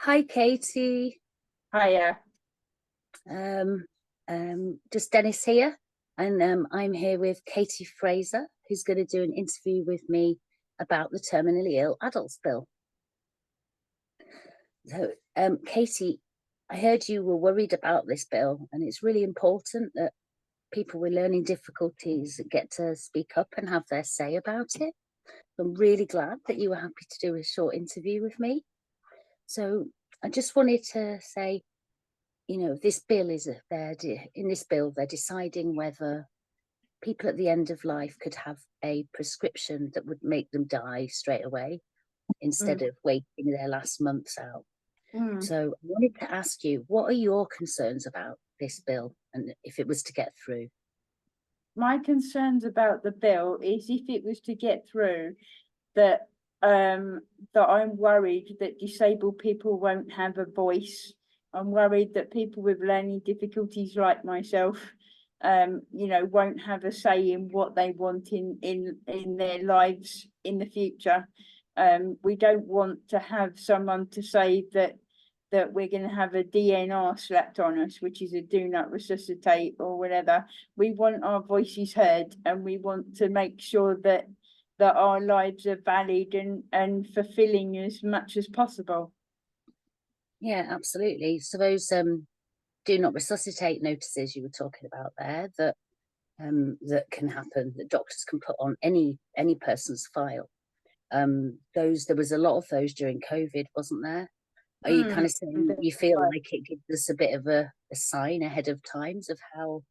Hi, Katie. Hiya. Um, just Dennis here, and I'm here with Katie Fraser, who's going to do an interview with me about the terminally ill adults bill. So, Katie, I heard you were worried about this bill, and it's really important that people with learning difficulties get to speak up and have their say about it. I'm really glad that you were happy to do a short interview with me. So, I just wanted to say, this bill is in this bill they're deciding whether people at the end of life could have a prescription that would make them die straight away instead Mm, of waiting their last months out. mm. So I wanted to ask you, what are your concerns about this bill and if it was to get through? My concerns about the bill is if it was to get through, that that I'm worried that disabled people won't have a voice. I'm worried that people with learning difficulties like myself, won't have a say in what they want in their lives in the future. We don't want to have someone to say that we're going to have a DNR slapped on us, which is a do not resuscitate or whatever. We want our voices heard, and we want to make sure that our lives are valid and fulfilling as much as possible. Yeah, absolutely. So those do not resuscitate notices you were talking about there that can happen, that doctors can put on any person's file. Those there was a lot of those during COVID, wasn't there? Are you kind Mm. of saying you feel like it gives us a bit of a sign ahead of times of how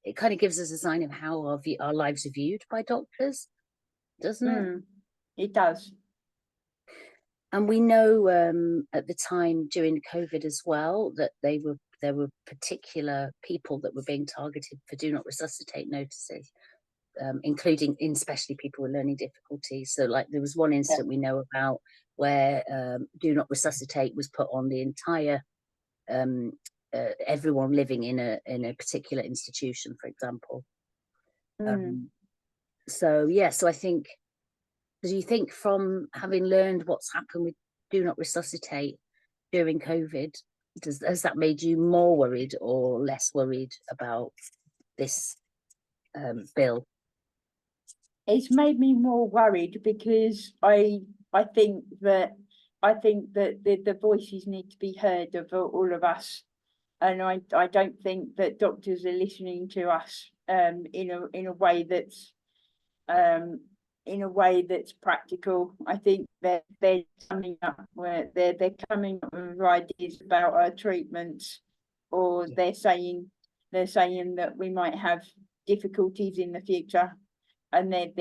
it kind of gives us a sign of how our lives are viewed by doctors, doesn't it? Mm. It does. And we know at the time during COVID as well that there were particular people that were being targeted for do not resuscitate notices, including especially people with learning difficulties. So, like there was one Yeah. incident we know about where do not resuscitate was put on the entire um, everyone living in a particular institution, for example. Mm. Um, so yeah, so I think, do you think from having learned what's happened with do not resuscitate during COVID, has that made you more worried or less worried about this bill? It's made me more worried because I think that the voices need to be heard of all of us, and I don't think that doctors are listening to us in a way that's um practical. I think that they're coming up where they're coming up with ideas about our treatments, or Yeah, they're saying that we might have difficulties in the future, and they're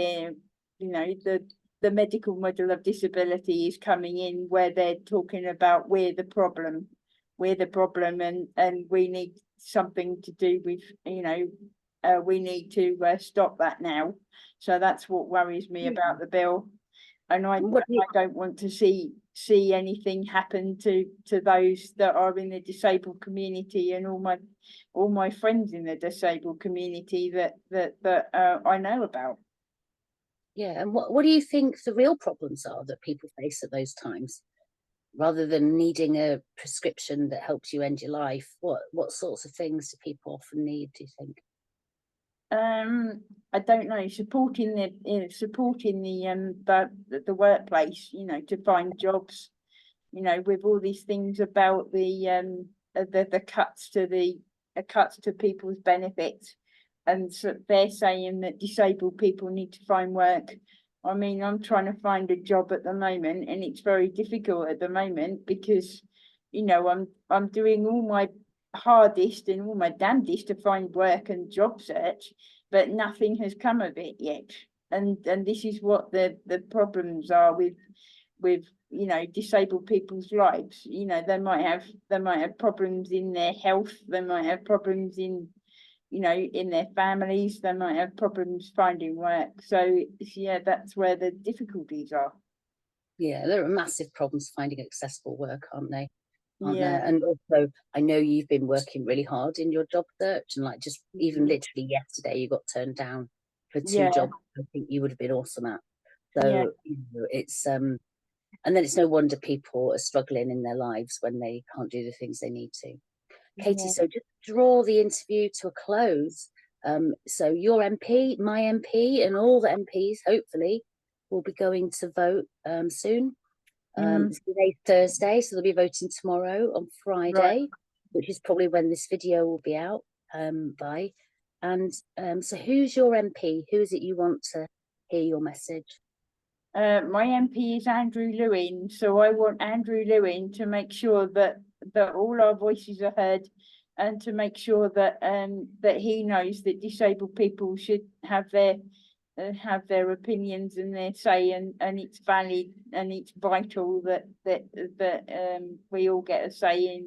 the medical model of disability is coming in where they're talking about we're the problem, and we need something to do with, we need to stop that now. So that's what worries me yeah. about the bill, and I What do you, I don't want to see anything happen to those that are in the disabled community, and all my friends in the disabled community that I know about. yeah, and what do you think the real problems are that people face at those times? Rather than needing a prescription that helps you end your life, what sorts of things do people often need, do you think? I don't know, supporting the workplace, to find jobs, with all these things about the cuts to people's benefits, and so they're saying that disabled people need to find work. I mean, I'm trying to find a job at the moment, and it's very difficult at the moment because, I'm doing all my hardest and all my damnedest to find work and job search, but nothing has come of it yet. And this is what the problems are with disabled people's lives. They might have problems in their health, they might have problems in their families, they might have problems finding work. So yeah, that's where the difficulties are. Yeah, there are massive problems finding accessible work, aren't they? Aren't there? Yeah. And also, I know you've been working really hard in your job search, and like just even Mhm. literally yesterday, you got turned down for two Yeah. jobs I think you would have been awesome at. Yeah. So, it's And then it's no wonder people are struggling in their lives when they can't do the things they need to. Katie, Yeah. so just draw the interview to a close. So your MP, my MP, and all the MPs, hopefully, will be going to vote soon. Today's Thursday, so they'll be voting tomorrow on Friday, Right. which is probably when this video will be out by. And so who's your MP? Who is it you want to hear your message? My MP is Andrew Lewin, so I want Andrew Lewin to make sure that all our voices are heard, and to make sure that that he knows that disabled people should have their opinions and their say, and it's valid, and it's vital that we all get a say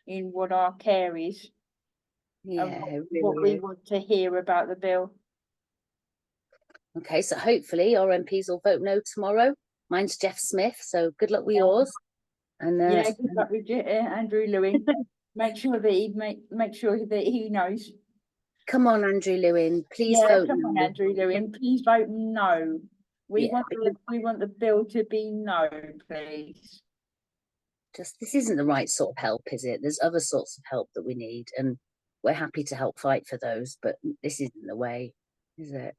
in what our care is, and Yeah, what really we is. want to hear about the bill. Okay, so hopefully our MPs will vote no tomorrow. Mine's Jeff Smith, so good luck with yours. And Yeah, good luck with Andrew Lewin. Make sure that he knows. come on, Andrew Lewin, please Yeah, vote come on, no. Andrew Lewin, please vote no. We Yeah, want the bill to be no, please. just this isn't the right sort of help, is it? There's other sorts of help that we need, and we're happy to help fight for those, but this isn't the way, is it?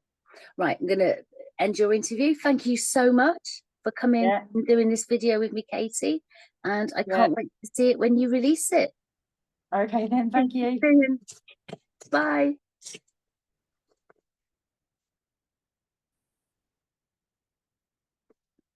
Right, I'm going to end your interview. Thank you so much for coming and doing this video with me, Katie. And I can't wait to see it when you release it. Okay then, thank you. Bye.